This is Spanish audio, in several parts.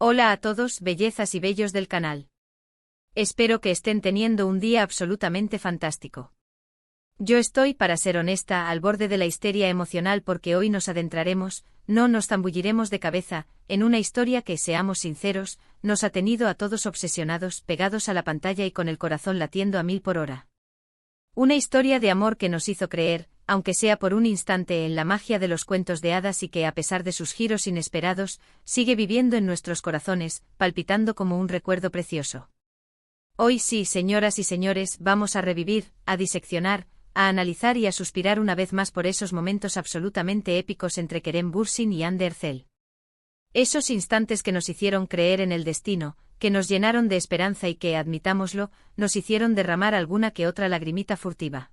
Hola a todos, bellezas y bellos del canal. Espero que estén teniendo un día absolutamente fantástico. Yo estoy, para ser honesta, al borde de la histeria emocional porque hoy nos adentraremos, no nos zambulliremos de cabeza, en una historia que, seamos sinceros, nos ha tenido a todos obsesionados, pegados a la pantalla y con el corazón latiendo a 1000 por hora. Una historia de amor que nos hizo creer, aunque sea por un instante, en la magia de los cuentos de hadas y que, a pesar de sus giros inesperados, sigue viviendo en nuestros corazones, palpitando como un recuerdo precioso. Hoy sí, señoras y señores, vamos a revivir, a diseccionar, a analizar y a suspirar una vez más por esos momentos absolutamente épicos entre Kerem Bürsin y Hande Erçel. Esos instantes que nos hicieron creer en el destino, que nos llenaron de esperanza y que, admitámoslo, nos hicieron derramar alguna que otra lagrimita furtiva.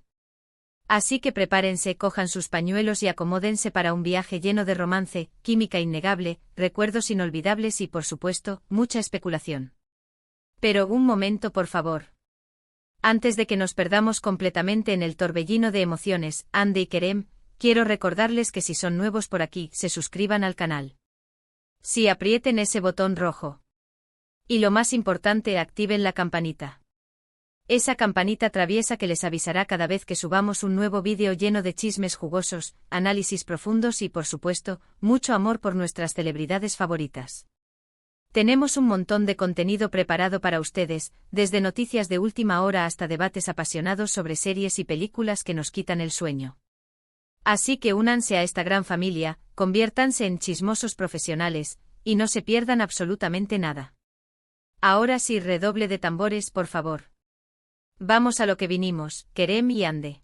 Así que prepárense, cojan sus pañuelos y acomódense para un viaje lleno de romance, química innegable, recuerdos inolvidables y, por supuesto, mucha especulación. Pero un momento, por favor. Antes de que nos perdamos completamente en el torbellino de emociones, Hande y Kerem, quiero recordarles que si son nuevos por aquí, se suscriban al canal. Sí, aprieten ese botón rojo. Y lo más importante, activen la campanita. Esa campanita traviesa que les avisará cada vez que subamos un nuevo vídeo lleno de chismes jugosos, análisis profundos y, por supuesto, mucho amor por nuestras celebridades favoritas. Tenemos un montón de contenido preparado para ustedes, desde noticias de última hora hasta debates apasionados sobre series y películas que nos quitan el sueño. Así que únanse a esta gran familia, conviértanse en chismosos profesionales, y no se pierdan absolutamente nada. Ahora sí, redoble de tambores, por favor. Vamos a lo que vinimos, Kerem y Hande.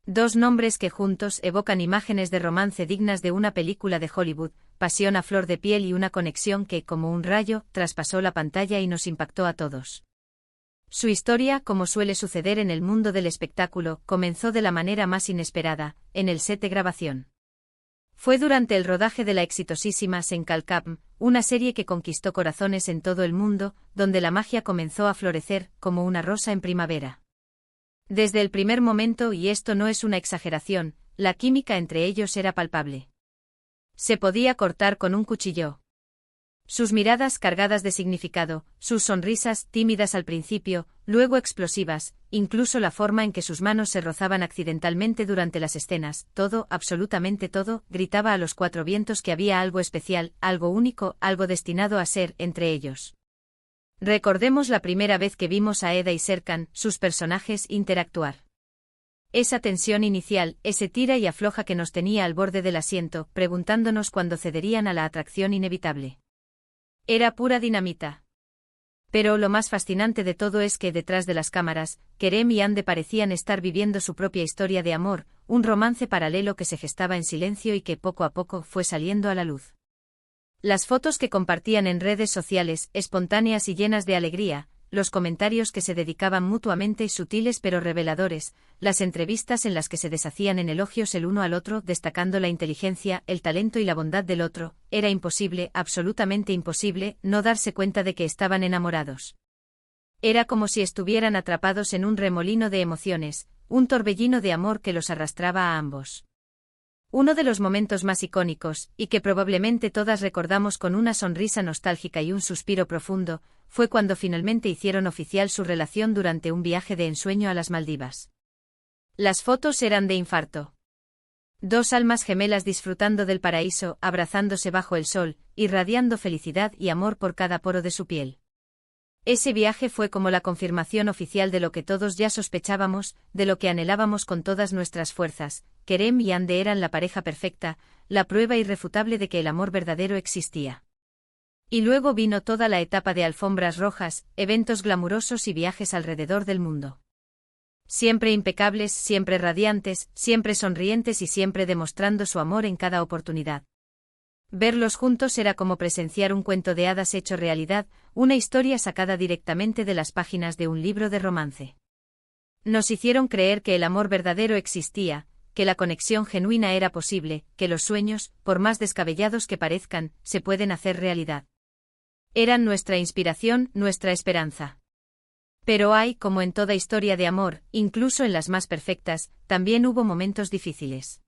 Dos nombres que juntos evocan imágenes de romance dignas de una película de Hollywood, pasión a flor de piel y una conexión que, como un rayo, traspasó la pantalla y nos impactó a todos. Su historia, como suele suceder en el mundo del espectáculo, comenzó de la manera más inesperada, en el set de grabación. Fue durante el rodaje de la exitosísima Sen Kalkapm, una serie que conquistó corazones en todo el mundo, donde la magia comenzó a florecer, como una rosa en primavera. Desde el primer momento, y esto no es una exageración, la química entre ellos era palpable. Se podía cortar con un cuchillo. Sus miradas cargadas de significado, sus sonrisas tímidas al principio, luego explosivas, incluso la forma en que sus manos se rozaban accidentalmente durante las escenas, todo, absolutamente todo, gritaba a los cuatro vientos que había algo especial, algo único, algo destinado a ser entre ellos. Recordemos la primera vez que vimos a Eda y Serkan, sus personajes, interactuar. Esa tensión inicial, ese tira y afloja que nos tenía al borde del asiento, preguntándonos cuándo cederían a la atracción inevitable. Era pura dinamita. Pero lo más fascinante de todo es que detrás de las cámaras, Kerem y Hande parecían estar viviendo su propia historia de amor, un romance paralelo que se gestaba en silencio y que poco a poco fue saliendo a la luz. Las fotos que compartían en redes sociales, espontáneas y llenas de alegría, los comentarios que se dedicaban mutuamente, sutiles pero reveladores, las entrevistas en las que se deshacían en elogios el uno al otro, destacando la inteligencia, el talento y la bondad del otro, era imposible, absolutamente imposible, no darse cuenta de que estaban enamorados. Era como si estuvieran atrapados en un remolino de emociones, un torbellino de amor que los arrastraba a ambos. Uno de los momentos más icónicos, y que probablemente todas recordamos con una sonrisa nostálgica y un suspiro profundo, fue cuando finalmente hicieron oficial su relación durante un viaje de ensueño a las Maldivas. Las fotos eran de infarto. Dos almas gemelas disfrutando del paraíso, abrazándose bajo el sol, irradiando felicidad y amor por cada poro de su piel. Ese viaje fue como la confirmación oficial de lo que todos ya sospechábamos, de lo que anhelábamos con todas nuestras fuerzas. Kerem y Hande eran la pareja perfecta, la prueba irrefutable de que el amor verdadero existía. Y luego vino toda la etapa de alfombras rojas, eventos glamurosos y viajes alrededor del mundo. Siempre impecables, siempre radiantes, siempre sonrientes y siempre demostrando su amor en cada oportunidad. Verlos juntos era como presenciar un cuento de hadas hecho realidad, una historia sacada directamente de las páginas de un libro de romance. Nos hicieron creer que el amor verdadero existía, que la conexión genuina era posible, que los sueños, por más descabellados que parezcan, se pueden hacer realidad. Eran nuestra inspiración, nuestra esperanza. Pero hay, como en toda historia de amor, incluso en las más perfectas, también hubo momentos difíciles.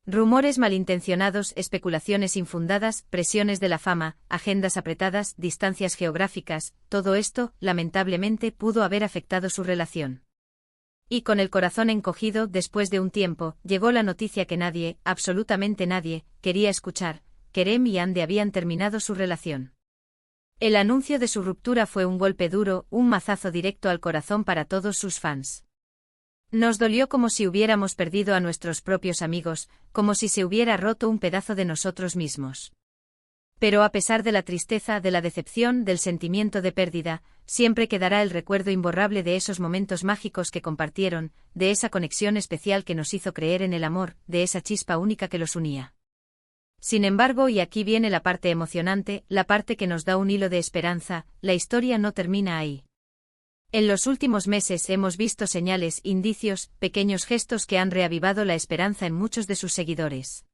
Rumores malintencionados, especulaciones infundadas, presiones de la fama, agendas apretadas, distancias geográficas, todo esto, lamentablemente, pudo haber afectado su relación. Y con el corazón encogido, después de un tiempo, llegó la noticia que nadie, absolutamente nadie, quería escuchar: Kerem y Andy habían terminado su relación. El anuncio de su ruptura fue un golpe duro, un mazazo directo al corazón para todos sus fans. Nos dolió como si hubiéramos perdido a nuestros propios amigos, como si se hubiera roto un pedazo de nosotros mismos. Pero a pesar de la tristeza, de la decepción, del sentimiento de pérdida, siempre quedará el recuerdo imborrable de esos momentos mágicos que compartieron, de esa conexión especial que nos hizo creer en el amor, de esa chispa única que los unía. Sin embargo, y aquí viene la parte emocionante, la parte que nos da un hilo de esperanza, la historia no termina ahí. En los últimos meses hemos visto señales, indicios, pequeños gestos que han reavivado la esperanza en muchos de sus seguidores.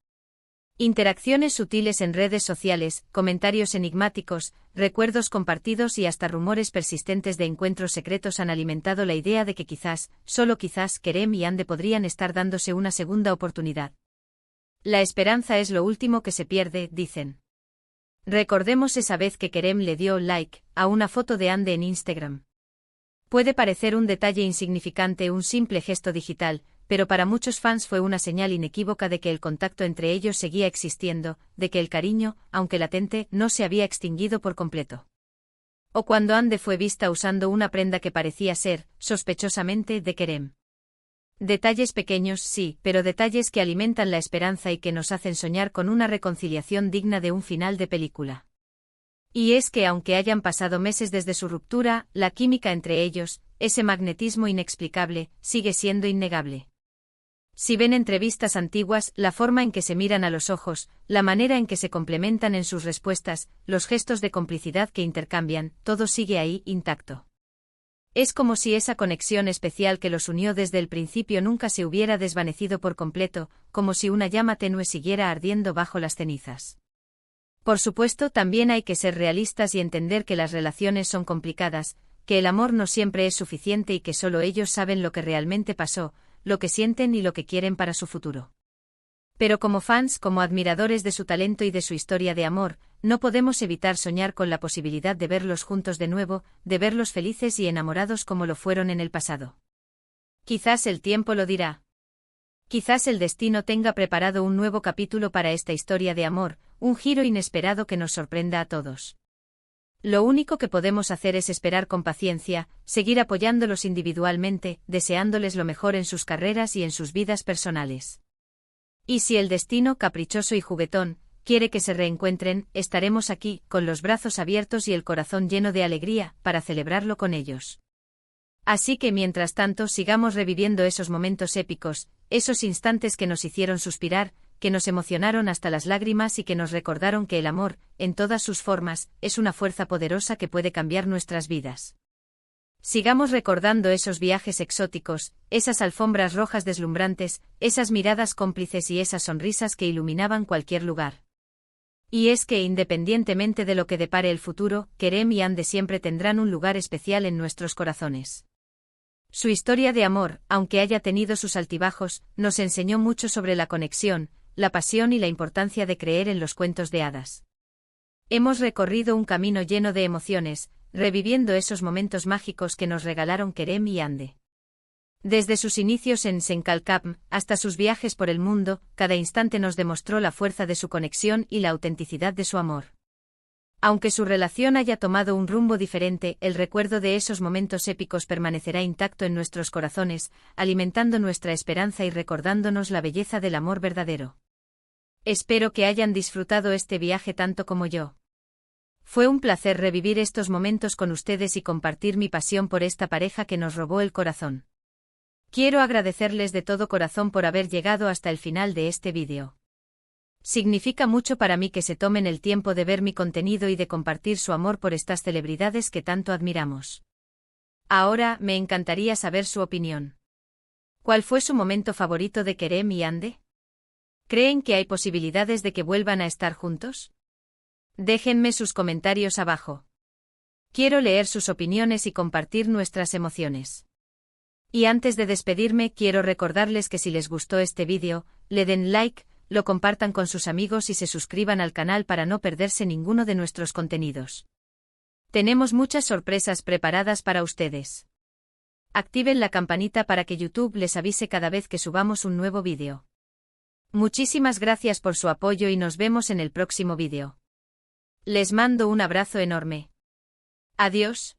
Interacciones sutiles en redes sociales, comentarios enigmáticos, recuerdos compartidos y hasta rumores persistentes de encuentros secretos han alimentado la idea de que quizás, solo quizás, Kerem y Andy podrían estar dándose una segunda oportunidad. La esperanza es lo último que se pierde, dicen. Recordemos esa vez que Kerem le dio like a una foto de Andy en Instagram. Puede parecer un detalle insignificante, un simple gesto digital, pero para muchos fans fue una señal inequívoca de que el contacto entre ellos seguía existiendo, de que el cariño, aunque latente, no se había extinguido por completo. O cuando Andy fue vista usando una prenda que parecía ser, sospechosamente, de Kerem. Detalles pequeños, sí, pero detalles que alimentan la esperanza y que nos hacen soñar con una reconciliación digna de un final de película. Y es que aunque hayan pasado meses desde su ruptura, la química entre ellos, ese magnetismo inexplicable, sigue siendo innegable. Si ven entrevistas antiguas, la forma en que se miran a los ojos, la manera en que se complementan en sus respuestas, los gestos de complicidad que intercambian, todo sigue ahí, intacto. Es como si esa conexión especial que los unió desde el principio nunca se hubiera desvanecido por completo, como si una llama tenue siguiera ardiendo bajo las cenizas. Por supuesto, también hay que ser realistas y entender que las relaciones son complicadas, que el amor no siempre es suficiente y que solo ellos saben lo que realmente pasó, lo que sienten y lo que quieren para su futuro. Pero como fans, como admiradores de su talento y de su historia de amor, no podemos evitar soñar con la posibilidad de verlos juntos de nuevo, de verlos felices y enamorados como lo fueron en el pasado. Quizás el tiempo lo dirá. Quizás el destino tenga preparado un nuevo capítulo para esta historia de amor, un giro inesperado que nos sorprenda a todos. Lo único que podemos hacer es esperar con paciencia, seguir apoyándolos individualmente, deseándoles lo mejor en sus carreras y en sus vidas personales. Y si el destino, caprichoso y juguetón, quiere que se reencuentren, estaremos aquí, con los brazos abiertos y el corazón lleno de alegría, para celebrarlo con ellos. Así que mientras tanto sigamos reviviendo esos momentos épicos, esos instantes que nos hicieron suspirar, que nos emocionaron hasta las lágrimas y que nos recordaron que el amor, en todas sus formas, es una fuerza poderosa que puede cambiar nuestras vidas. Sigamos recordando esos viajes exóticos, esas alfombras rojas deslumbrantes, esas miradas cómplices y esas sonrisas que iluminaban cualquier lugar. Y es que independientemente de lo que depare el futuro, Kerem y Andy siempre tendrán un lugar especial en nuestros corazones. Su historia de amor, aunque haya tenido sus altibajos, nos enseñó mucho sobre la conexión, la pasión y la importancia de creer en los cuentos de hadas. Hemos recorrido un camino lleno de emociones, reviviendo esos momentos mágicos que nos regalaron Kerem y Andy. Desde sus inicios en Senkalkam hasta sus viajes por el mundo, cada instante nos demostró la fuerza de su conexión y la autenticidad de su amor. Aunque su relación haya tomado un rumbo diferente, el recuerdo de esos momentos épicos permanecerá intacto en nuestros corazones, alimentando nuestra esperanza y recordándonos la belleza del amor verdadero. Espero que hayan disfrutado este viaje tanto como yo. Fue un placer revivir estos momentos con ustedes y compartir mi pasión por esta pareja que nos robó el corazón. Quiero agradecerles de todo corazón por haber llegado hasta el final de este vídeo. Significa mucho para mí que se tomen el tiempo de ver mi contenido y de compartir su amor por estas celebridades que tanto admiramos. Ahora, me encantaría saber su opinión. ¿Cuál fue su momento favorito de Kerem y Andy? ¿Creen que hay posibilidades de que vuelvan a estar juntos? Déjenme sus comentarios abajo. Quiero leer sus opiniones y compartir nuestras emociones. Y antes de despedirme, quiero recordarles que si les gustó este vídeo, le den like, lo compartan con sus amigos y se suscriban al canal para no perderse ninguno de nuestros contenidos. Tenemos muchas sorpresas preparadas para ustedes. Activen la campanita para que YouTube les avise cada vez que subamos un nuevo vídeo. Muchísimas gracias por su apoyo y nos vemos en el próximo vídeo. Les mando un abrazo enorme. Adiós.